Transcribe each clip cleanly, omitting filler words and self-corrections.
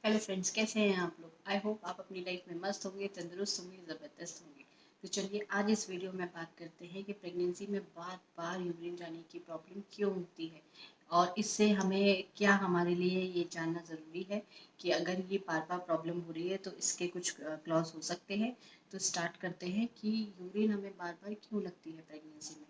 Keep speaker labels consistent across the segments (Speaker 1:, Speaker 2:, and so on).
Speaker 1: Hello friends, कैसे हैं आप लोग। आई होप आप अपनी लाइफ में मस्त होंगे, तंदुरुस्त होंगे, ज़बरदस्त होंगे। तो चलिए आज इस वीडियो में बात करते हैं कि प्रेगनेंसी में बार बार यूरिन जाने की प्रॉब्लम क्यों होती है और इससे हमें क्या, हमारे लिए ये जानना ज़रूरी है कि अगर ये बार बार प्रॉब्लम हो रही है तो इसके कुछ क्लॉज हो सकते हैं। तो स्टार्ट करते हैं कि यूरिन हमें बार बार क्यों लगती है प्रेगनेंसी में।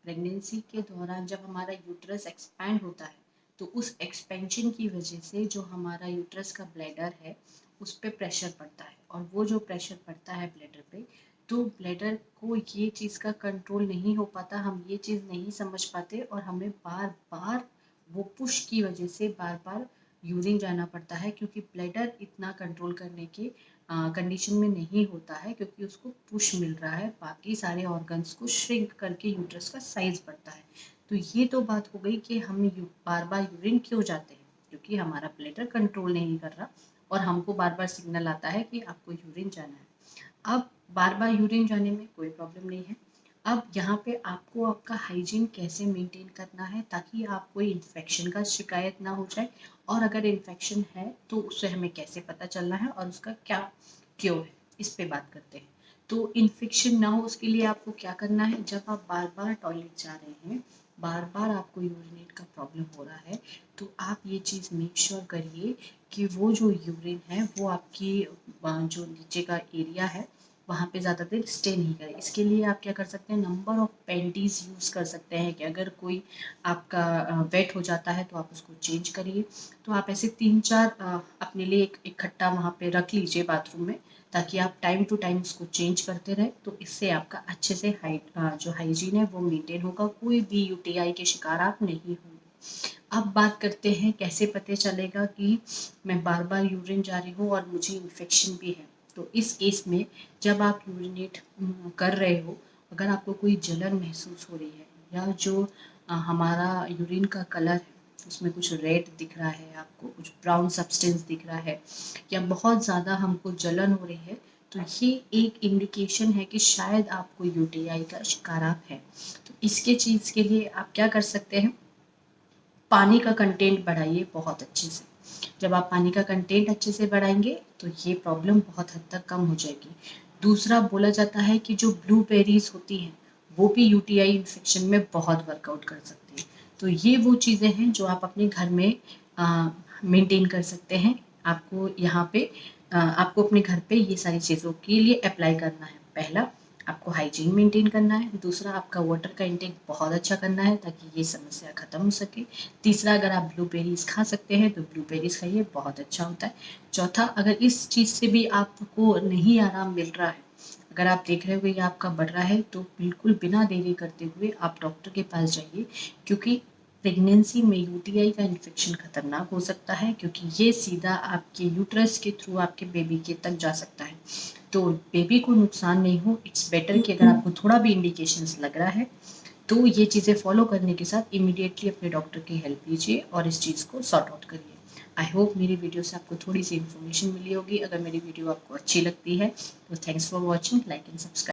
Speaker 1: प्रेगनेंसी के दौरान जब हमारा यूट्रस एक्सपैंड होता है तो उस एक्सपेंशन की वजह से जो हमारा यूट्रस का ब्लैडर है उस पर प्रेशर पड़ता है, और वो जो प्रेशर पड़ता है ब्लैडर पे, तो ब्लैडर को ये चीज़ का कंट्रोल नहीं हो पाता, हम ये चीज़ नहीं समझ पाते और हमें बार बार वो पुश की वजह से बार बार यूरिन जाना पड़ता है, क्योंकि ब्लैडर इतना कंट्रोल करने के कंडीशन में नहीं होता है, क्योंकि उसको पुश मिल रहा है, बाकी सारे ऑर्गन्स को श्रिंक करके यूट्रस का साइज बढ़ता है। तो ये तो बात हो गई कि हम बार बार यूरिन क्यों जाते हैं, क्योंकि हमारा ब्लैडर कंट्रोल नहीं कर रहा और हमको बार बार सिग्नल आता है कि आपको यूरिन जाना है। अब बार बार यूरिन जाने में कोई प्रॉब्लम नहीं है। अब यहाँ पे आपको आपका हाइजीन कैसे मेंटेन करना है ताकि आप कोई इन्फेक्शन का शिकायत ना हो जाए, और अगर इन्फेक्शन है तो उससे हमें कैसे पता चलना है और उसका क्या क्यों है, इस पे बात करते हैं। तो इन्फेक्शन ना हो उसके लिए आपको क्या करना है, जब आप बार बार टॉयलेट जा रहे हैं, बार बार आपको यूरिनेट का प्रॉब्लम हो रहा है, तो आप ये चीज़ मेक श्योर करिए कि वो जो यूरिन है वो आपकी जो नीचे का एरिया है वहाँ पे ज़्यादा देर स्टे नहीं करे। इसके लिए आप क्या कर सकते हैं, नंबर ऑफ पैंटीज यूज़ कर सकते हैं कि अगर कोई आपका वेट हो जाता है तो आप उसको चेंज करिए। तो आप ऐसे 3-4 अपने लिए एक इकट्ठा वहाँ पे रख लीजिए बाथरूम में, ताकि आप टाइम टू टाइम उसको चेंज करते रहे, तो इससे आपका अच्छे से जो हाइजीन है वो मेंटेन होगा, कोई भी यूटीआई के शिकार आप नहीं होंगे। अब बात करते हैं कैसे पता चलेगा कि मैं बार बार यूरिन जा रही हूँ और मुझे इन्फेक्शन भी है। तो इस केस में जब आप यूरिनेट कर रहे हो, अगर आपको कोई जलन महसूस हो रही है या जो हमारा यूरिन का कलर है उसमें कुछ रेड दिख रहा है, आपको कुछ ब्राउन सब्सटेंस दिख रहा है, या बहुत ज़्यादा हमको जलन हो रही है, तो ये एक इंडिकेशन है कि शायद आपको यूटीआई का शिकार आप है। तो इसके चीज़ के लिए आप क्या कर सकते हैं, पानी का कंटेंट बढ़ाइए बहुत अच्छे से। जब आप पानी का कंटेंट अच्छे से बढ़ाएंगे तो ये प्रॉब्लम बहुत हद तक कम हो जाएगी। दूसरा बोला जाता है कि जो ब्लूबेरीज होती हैं वो भी यूटीआई इन्फेक्शन में बहुत वर्कआउट कर सकती है। तो ये वो चीज़ें हैं जो आप अपने घर में मेंटेन कर सकते हैं। आपको यहाँ पे आपको अपने घर पे ये सारी चीज़ों के लिए अप्लाई करना है। पहला, आपको हाइजीन मेंटेन करना है। दूसरा, आपका वाटर का इंटेक बहुत अच्छा करना है ताकि ये समस्या ख़त्म हो सके। तीसरा, अगर आप ब्लूबेरीज खा सकते हैं तो ब्लूबेरीज खाइए, बहुत अच्छा होता है। चौथा, अगर इस चीज़ से भी आपको नहीं आराम मिल रहा है, अगर आप देख रहे हो कि आपका बढ़ रहा है, तो बिल्कुल बिना देरी करते हुए आप डॉक्टर के पास जाइए, क्योंकि प्रेगनेंसी में यूटीआई का इन्फेक्शन खतरनाक हो सकता है, क्योंकि ये सीधा आपके यूट्रस के थ्रू आपके बेबी के तक जा सकता है। तो बेबी को नुकसान नहीं हो, इट्स बेटर कि अगर आपको थोड़ा भी इंडिकेशंस लग रहा है तो ये चीज़ें फॉलो करने के साथ इमीडिएटली अपने डॉक्टर की हेल्प लीजिए और इस चीज़ को सॉर्ट आउट करिए। आई होप मेरी वीडियो से आपको थोड़ी सी इन्फॉर्मेशन मिली होगी। अगर मेरी वीडियो आपको अच्छी लगती है तो thanks for watching, like and subscribe.